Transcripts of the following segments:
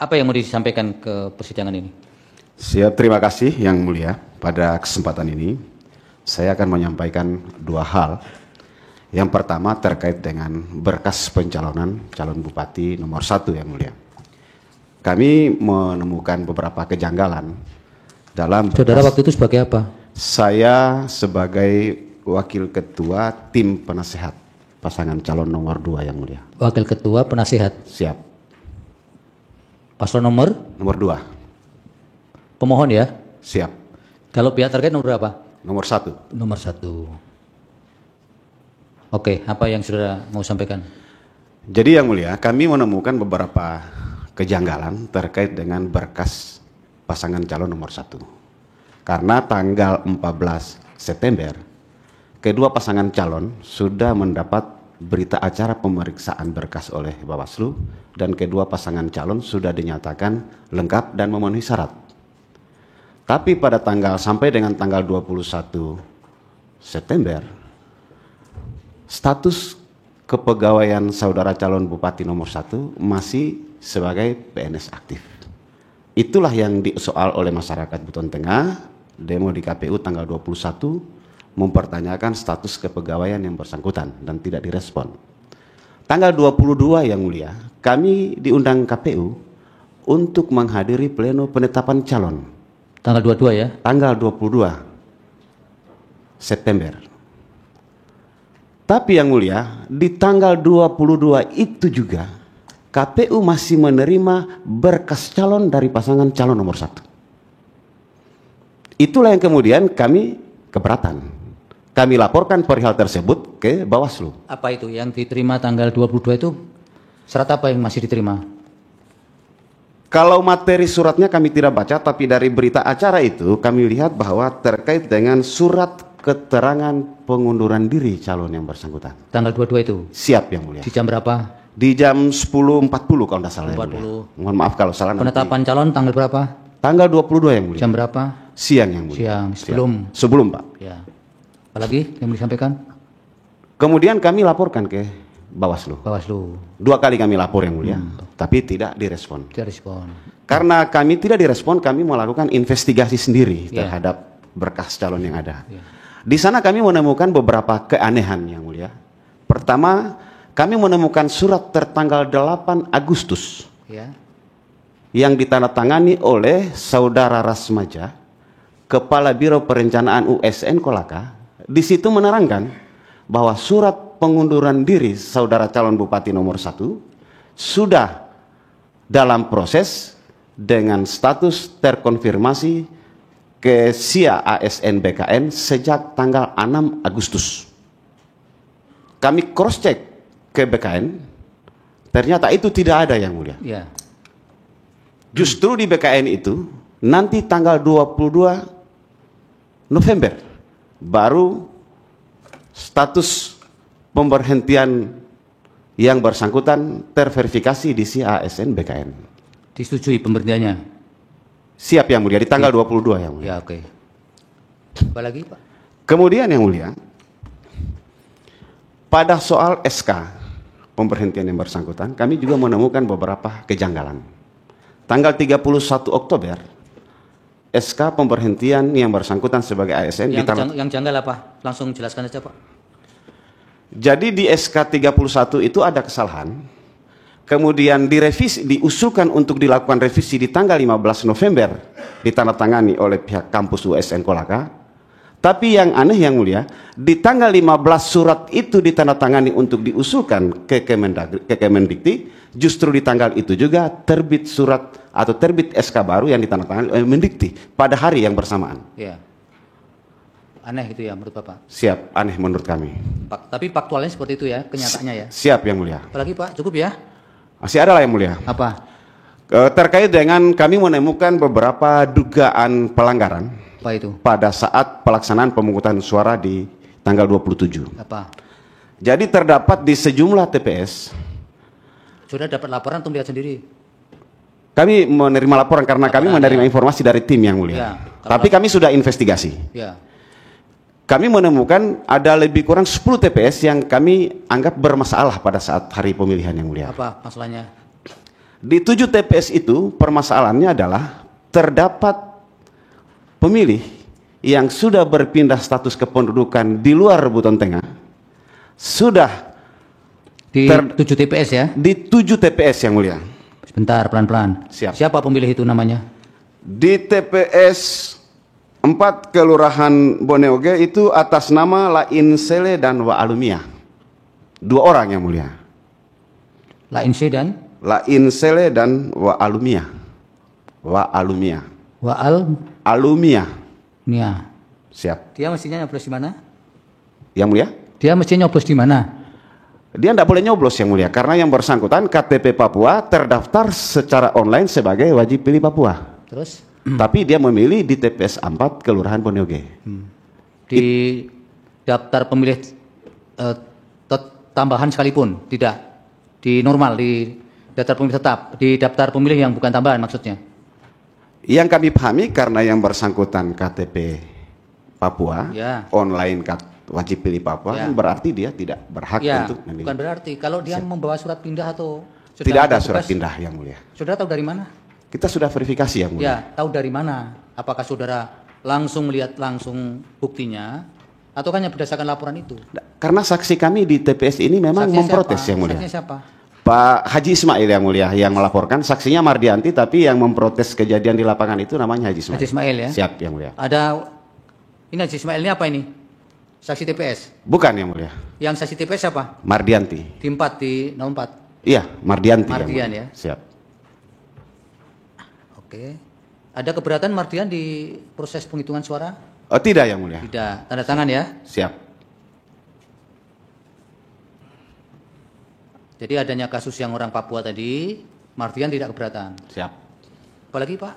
Apa yang mau disampaikan ke persidangan ini? Siap, terima kasih Yang Mulia. Pada kesempatan ini, saya akan menyampaikan dua hal. Yang pertama terkait dengan berkas pencalonan calon bupati nomor 1 Yang Mulia. Kami menemukan beberapa kejanggalan dalam Saudara waktu itu sebagai apa? Saya sebagai wakil ketua tim penasehat pasangan calon nomor 2 Yang Mulia. Wakil ketua penasihat. Siap. Paslon nomor? Nomor 2. Pemohon ya? Siap. Kalau pihak terkait nomor berapa? Nomor 1. Nomor 1. Oke, apa yang saudara mau sampaikan? Jadi Yang Mulia, kami menemukan beberapa kejanggalan terkait dengan berkas pasangan calon nomor 1. Karena tanggal 14 September, kedua pasangan calon sudah mendapat berita acara pemeriksaan berkas oleh Bawaslu dan kedua pasangan calon sudah dinyatakan lengkap dan memenuhi syarat. Tapi pada sampai dengan tanggal 21 September, status kepegawaian saudara calon bupati nomor 1 masih sebagai PNS aktif. Itulah yang disoal oleh masyarakat Buton Tengah, demo di KPU tanggal 21, mempertanyakan status kepegawaian yang bersangkutan dan tidak direspon. Tanggal 22 Yang Mulia, kami diundang KPU untuk menghadiri pleno penetapan calon. Tanggal 22 ya? Tanggal 22 September. Tapi Yang Mulia, di tanggal 22 itu juga KPU masih menerima berkas calon dari pasangan calon nomor 1. Itulah yang kemudian kami keberatan. Kami laporkan perihal tersebut ke Bawaslu. Apa itu yang diterima tanggal 22 itu? Syarat apa yang masih diterima? Kalau materi suratnya kami tidak baca, tapi dari berita acara itu kami lihat bahwa terkait dengan surat keterangan pengunduran diri calon yang bersangkutan. Tanggal 22 itu? Siap Yang Mulia. Di jam berapa? Di jam 10.40 kalau tidak salah. 40. Mohon maaf kalau salah. Penetapan calon tanggal berapa? Tanggal 22 Yang Mulia. Jam berapa? Siang Yang Mulia. Siang, sebelum? Siang. Sebelum Pak. Ya. Apalagi yang mau disampaikan? Kemudian kami laporkan ke Bawaslu. Bawaslu. 2 kali kami lapor Yang Mulia, tapi tidak direspon. Tidak respon. Karena kami tidak direspon, kami melakukan investigasi sendiri terhadap berkas calon yang ada. Di sana kami menemukan beberapa keanehan Yang Mulia. Pertama, kami menemukan surat tertanggal 8 Agustus yang ditandatangani oleh Saudara Rasmaja, Kepala Biro Perencanaan USN Kolaka. Di situ menerangkan bahwa surat pengunduran diri saudara calon bupati nomor 1 sudah dalam proses dengan status terkonfirmasi ke SIA ASN BKN sejak tanggal 6 Agustus. Kami cross check ke BKN, ternyata itu tidak ada Yang Mulia. Ya. Justru di BKN itu nanti tanggal 22 November baru status pemberhentian yang bersangkutan terverifikasi di SIA ASN BKN. Disetujui pemberhentiannya? Siap Yang Mulia, di tanggal 22 Yang Mulia. Ya, oke. Apa lagi Pak? Kemudian Yang Mulia, pada soal SK pemberhentian yang bersangkutan, kami juga menemukan beberapa kejanggalan. Tanggal 31 Oktober, SK pemberhentian yang bersangkutan sebagai ASN yang janggal apa? Langsung jelaskan saja Pak. Jadi di SK 31 itu ada kesalahan. Kemudian direvisi, diusulkan untuk dilakukan revisi di tanggal 15 November, ditandatangani oleh pihak kampus USN Kolaka. Tapi yang aneh Yang Mulia, di tanggal 15 surat itu ditandatangani untuk diusulkan ke Kemendikti, justru di tanggal itu juga terbit surat atau terbit SK baru yang ditandatangani oleh Mendikti pada hari yang bersamaan. Ya. Aneh itu ya menurut Bapak? Siap, aneh menurut kami. Tapi faktualnya seperti itu ya, kenyataannya ya? Siap Yang Mulia. Apalagi Pak, cukup ya? Masih ada lah Yang Mulia. Apa? Terkait dengan kami menemukan beberapa dugaan pelanggaran. Apa itu? Pada saat pelaksanaan pemungutan suara di tanggal 27. Apa? Jadi terdapat di sejumlah TPS. Sudah dapat laporan atau melihat sendiri? Kami menerima laporan karena kami menerima informasi dari tim Yang Mulia. Ya, tapi kami sudah investigasi. Ya. Kami menemukan ada lebih kurang 10 TPS yang kami anggap bermasalah pada saat hari pemilihan Yang Mulia. Apa masalahnya? Di 7 TPS itu permasalahannya adalah terdapat pemilih yang sudah berpindah status kependudukan di luar Buton Tengah, sudah di 7 TPS ya? Di 7 TPS yang mulia. Sebentar, pelan-pelan. Siap. Siapa pemilih itu namanya? Di TPS 4 Kelurahan Boneoge itu atas nama Lain Sele dan Wa Alumia. 2 orang yang mulia. Lain C dan? Lain Sele dan Wa Alumia. Wa Alumia. Wa Alumia. Nia. Siap. Dia mestinya nyoblos di mana? Yang mulia? Dia mestinya nyoblos di mana? Dia tidak boleh nyoblos yang mulia, karena yang bersangkutan KTP Papua terdaftar secara online sebagai wajib pilih Papua. Terus? Tapi dia memilih di TPS 4 Kelurahan Boneoge. Di daftar pemilih tambahan sekalipun, tidak? Di normal, di daftar pemilih tetap, di daftar pemilih yang bukan tambahan maksudnya? Yang kami pahami karena yang bersangkutan KTP Papua, ya, online wajib pilih Papua, ya, berarti dia tidak berhak, ya, untuk memilih. Bukan berarti, kalau dia membawa surat pindah atau... Tidak ada surat pindah yang mulia. Saudara tahu dari mana? Kita sudah verifikasi yang mulia. Ya, tahu dari mana? Apakah saudara langsung melihat langsung buktinya, atau hanya berdasarkan laporan itu? Karena saksi kami di TPS ini memang saksinya memprotes siapa? Yang mulia. Saksinya siapa? Pak Haji Ismail yang mulia yang melaporkan, saksinya Mardianti, tapi yang memprotes kejadian di lapangan itu namanya Haji Ismail. Haji Ismail ya? Siap yang mulia. Ada, ini Haji Ismail ini apa ini? Saksi TPS? Bukan yang mulia. Yang saksi TPS siapa? Mardianti. Di 4, di 04? Iya, Mardianti. Mardian ya? Siap. Oke. Ada keberatan Mardian di proses penghitungan suara? Oh tidak yang mulia. Tidak. Tanda tangan ya? Siap. Jadi adanya kasus yang orang Papua tadi, Mardian tidak keberatan. Siap. Apalagi Pak?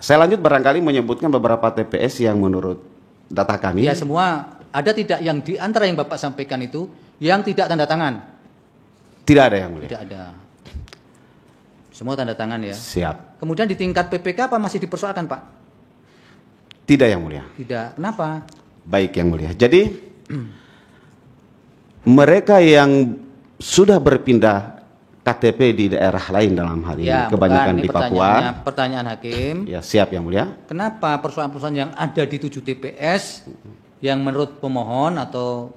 Saya lanjut barangkali menyebutkan beberapa TPS yang menurut data kami. Ya semua, ada tidak yang di antara yang Bapak sampaikan itu yang tidak tanda tangan? Tidak ada yang mulia. Tidak ada. Semua tanda tangan ya? Siap. Kemudian di tingkat PPK apa masih dipersoalkan Pak? Tidak yang mulia. Tidak. Kenapa? Baik yang mulia. Jadi mereka yang sudah berpindah KTP di daerah lain dalam hal ini, ya, kebanyakan di Papua. Pertanyaan hakim. Ya, siap yang mulia. Kenapa persoalan-persoalan yang ada di 7 TPS yang menurut pemohon atau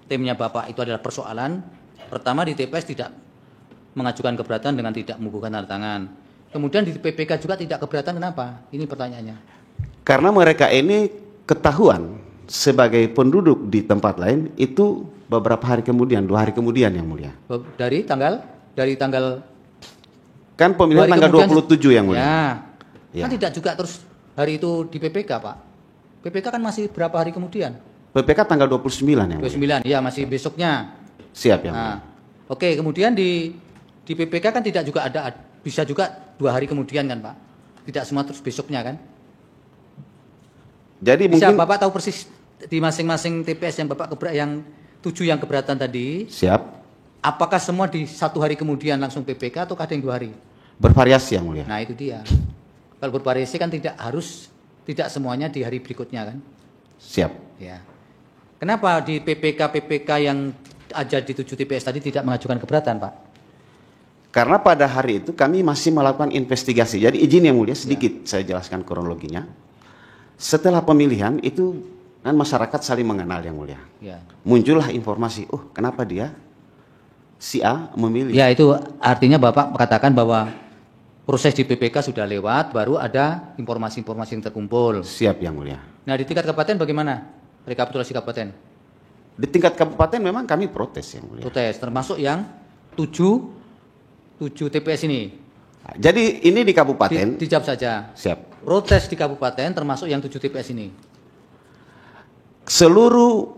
timnya Bapak itu adalah persoalan, pertama di TPS tidak mengajukan keberatan dengan tidak membubuhkan tanda tangan. Kemudian di PPK juga tidak keberatan, kenapa? Ini pertanyaannya. Karena mereka ini ketahuan sebagai penduduk di tempat lain itu beberapa hari kemudian, 2 hari kemudian yang mulia. Dari tanggal kan pemilihan tanggal 27 yang mulia. Ya. Kan tidak juga terus hari itu di PPK Pak. PPK kan masih berapa hari kemudian? PPK tanggal 29 yang mulia. 29, ya masih besoknya. Siap yang mulia. Oke, kemudian di PPK kan tidak juga ada, bisa juga 2 hari kemudian kan Pak? Tidak semua terus besoknya kan? Jadi bisa mungkin Bapak tahu persis di masing-masing TPS yang Bapak yang 7 yang keberatan tadi. Siap. Apakah semua di 1 hari kemudian langsung PPK atau ada yang 2 hari? Bervariasi yang mulia. Nah itu dia. Kalau bervariasi kan tidak semuanya di hari berikutnya kan? Siap. Ya. Kenapa di PPK yang ada di 7 TPS tadi tidak mengajukan keberatan Pak? Karena pada hari itu kami masih melakukan investigasi. Jadi izin yang mulia sedikit saya jelaskan kronologinya. Setelah pemilihan itu kan masyarakat saling mengenal yang mulia. Ya. Muncullah informasi, kenapa dia si A memilih? Ya itu artinya Bapak katakan bahwa proses di PPK sudah lewat, baru ada informasi-informasi yang terkumpul. Siap yang mulia. Nah di tingkat kabupaten bagaimana? Rekapitulasi kabupaten? Di tingkat kabupaten memang kami protes yang mulia. Protes, termasuk yang 7 TPS ini. Jadi ini di kabupaten. Dijawab saja. Siap. Protes di kabupaten termasuk yang 7 TPS ini. Seluruh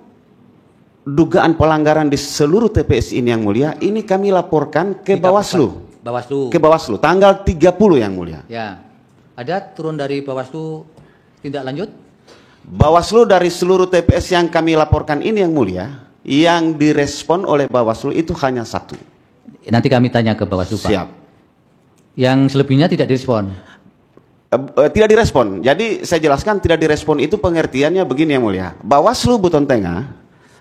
dugaan pelanggaran di seluruh TPS ini yang mulia, ini kami laporkan ke Bawaslu. Ke Bawaslu tanggal 30 yang mulia. Ya. Ada turun dari Bawaslu tindak lanjut? Bawaslu dari seluruh TPS yang kami laporkan ini yang mulia, yang direspon oleh Bawaslu itu hanya 1. Nanti kami tanya ke Bawaslu Pak. Siap. Yang selebihnya tidak direspon? Tidak direspon. Jadi saya jelaskan tidak direspon itu pengertiannya begini yang mulia. Bawaslu Buton Tengah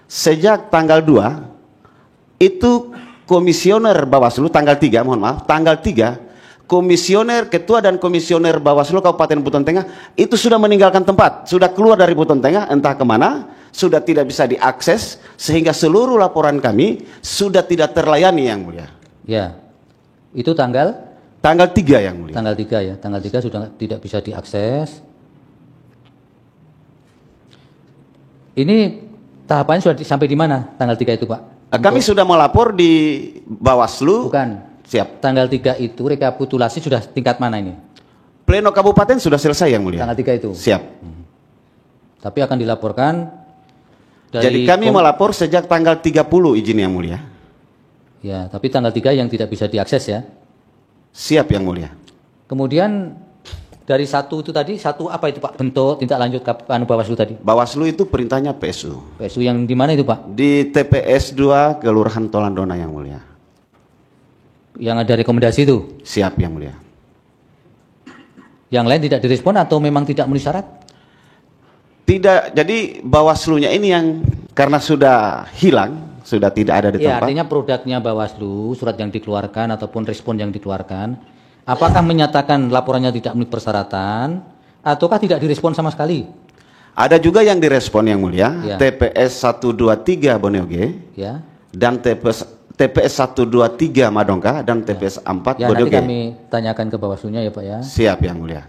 sejak tanggal 2 itu komisioner Bawaslu tanggal 3, mohon maaf, tanggal 3, komisioner, ketua dan komisioner Bawaslu Kabupaten Buton Tengah itu sudah meninggalkan tempat, sudah keluar dari Buton Tengah, entah kemana, sudah tidak bisa diakses, sehingga seluruh laporan kami sudah tidak terlayani, Yang Mulia. Ya, itu tanggal 3, Yang Mulia. Tanggal 3 ya, tanggal 3 sudah tidak bisa diakses. Ini tahapannya sudah sampai di mana tanggal 3 itu, Pak? Kami sudah melapor di Bawaslu. Bukan. Siap. Tanggal 3 itu rekapitulasi sudah tingkat mana ini? Pleno Kabupaten sudah selesai, Yang Mulia. Tanggal 3 itu? Siap. Tapi akan dilaporkan dari Jadi kami melapor sejak tanggal 30, izin Yang Mulia. Ya, tapi tanggal 3 yang tidak bisa diakses ya? Siap, Yang Mulia. Kemudian dari satu itu tadi, satu apa itu Pak bentuk tindak lanjut Bawaslu tadi? Bawaslu itu perintahnya PSU. PSU yang di mana itu Pak? Di TPS 2 Kelurahan Tolandona, Yang Mulia. Yang ada rekomendasi itu? Siap, Yang Mulia. Yang lain tidak direspon atau memang tidak memenuhi syarat? Tidak, jadi Bawaslunya ini yang karena sudah hilang, sudah tidak ada di Ya, tempat. artinya produknya Bawaslu, surat yang dikeluarkan ataupun respon yang dikeluarkan, apakah menyatakan laporannya tidak memenuhi persyaratan, ataukah tidak direspon sama sekali? Ada juga yang direspon, Yang Mulia, Ya. TPS 123 Boneoge, Ya, dan TPS 123 Madongka, dan TPS 4 ya nanti Boneoge. kami tanyakan ke Bawaslunya ya Pak ya. Siap, Yang Mulia.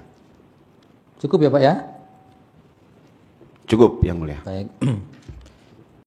Cukup ya Pak ya? Cukup, Yang Mulia. Baik.